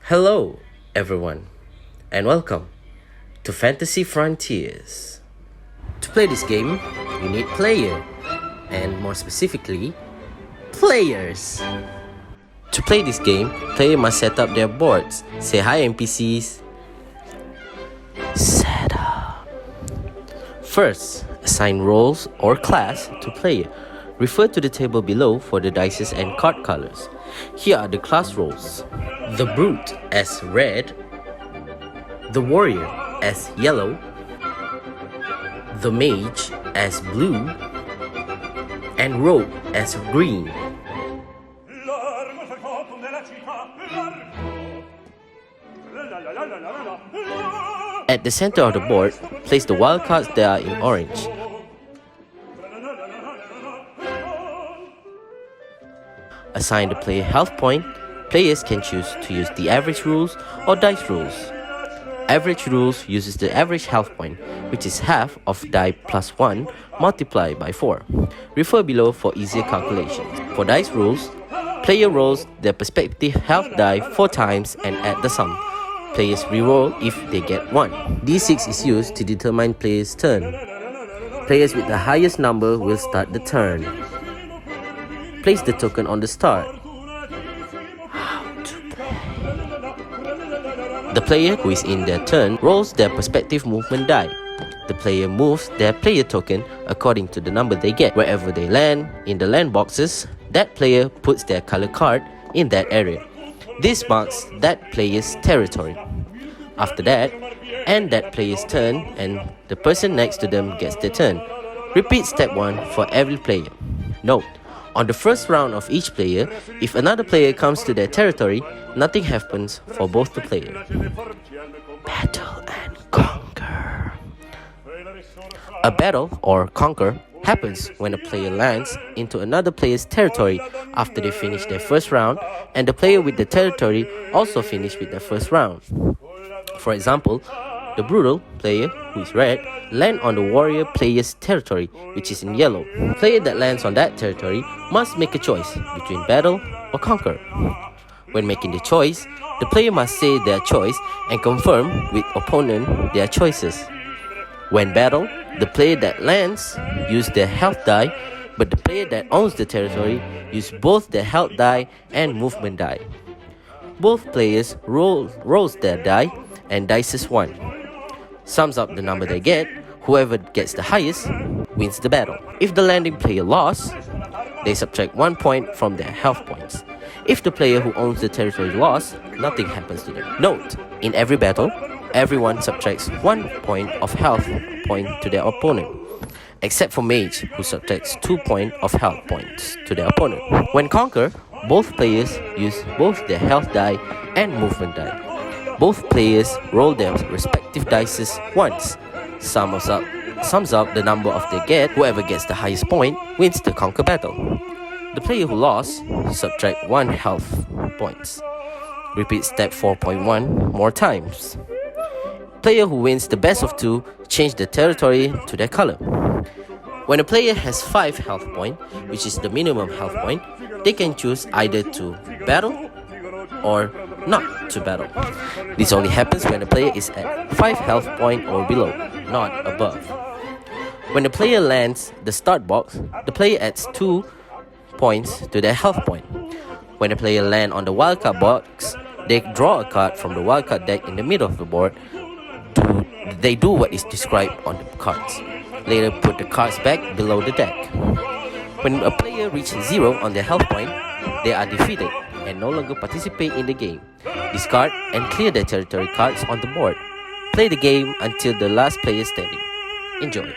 Hello, everyone, and welcome to Fantasy Frontiers. To play this game, you need player, and more specifically, players. To play this game, player must set up their boards. Say hi, NPCs. Set up. First, assign roles or class to player. Refer to the table below for the dices and card colors. Here are the class roles. The Brute as red, the Warrior as yellow, the Mage as blue, and Rogue as green. At the center of the board, place the wildcards that are in orange. Assign the player health point. Players can choose to use the average rules or dice rules. Average rules uses the average health point, which is half of die plus 1 multiplied by 4. Refer below for easier calculations. For dice rules, player rolls their respective health die 4 times and add the sum. Players reroll if they get 1. D6 is used to determine player's turn. Players with the highest number will start the turn. Place the token on the start. The player who is in their turn rolls their respective movement die. The player moves their player token according to the number they get. Wherever they land in the land boxes, that player puts their color card in that area. This marks that player's territory. After that, end that player's turn and the person next to them gets their turn. Repeat step 1 for every player. Note, on the first round of each player, if another player comes to their territory, nothing happens for both the players. Battle and conquer. A battle, or conquer, happens when a player lands into another player's territory after they finish their first round, and the player with the territory also finished with their first round. For example, the brutal player, who is red, land on the warrior player's territory, which is in yellow. The player that lands on that territory must make a choice between battle or conquer. When making the choice, the player must say their choice and confirm with opponent their choices. When battle, the player that lands use their health die, but the player that owns the territory use both their health die and movement die. Both players rolls their die and dices 1. Sums up the number they get. Whoever gets the highest wins the battle. If the landing player lost, they subtract 1 point from their health points. If the player who owns the territory lost, nothing happens to them. Note, in every battle, everyone subtracts 1 point of health point to their opponent, except for Mage, who subtracts 2 points of health points to their opponent. When conquer, both players use both their health die and movement die. Both players roll their respective dices once. Sums up the number of they get. Whoever gets the highest point wins the conquer battle. The player who lost subtract 1 health points. Repeat step 4.1 more times. Player who wins the best of 2 change the territory to their color. When a player has 5 health points, which is the minimum health point, they can choose either to battle or not to battle. This only happens when the player is at 5 health point or below, not above. When the player lands the start box, the player adds 2 points to their health point. When the player lands on the wildcard box, they draw a card from the wildcard deck in the middle of the board. They do what is described on the cards. Later put the cards back below the deck. When a player reaches 0 on their health point, they are defeated and no longer participate in the game. Discard and clear their territory cards on the board. Play the game until the last player standing. Enjoy.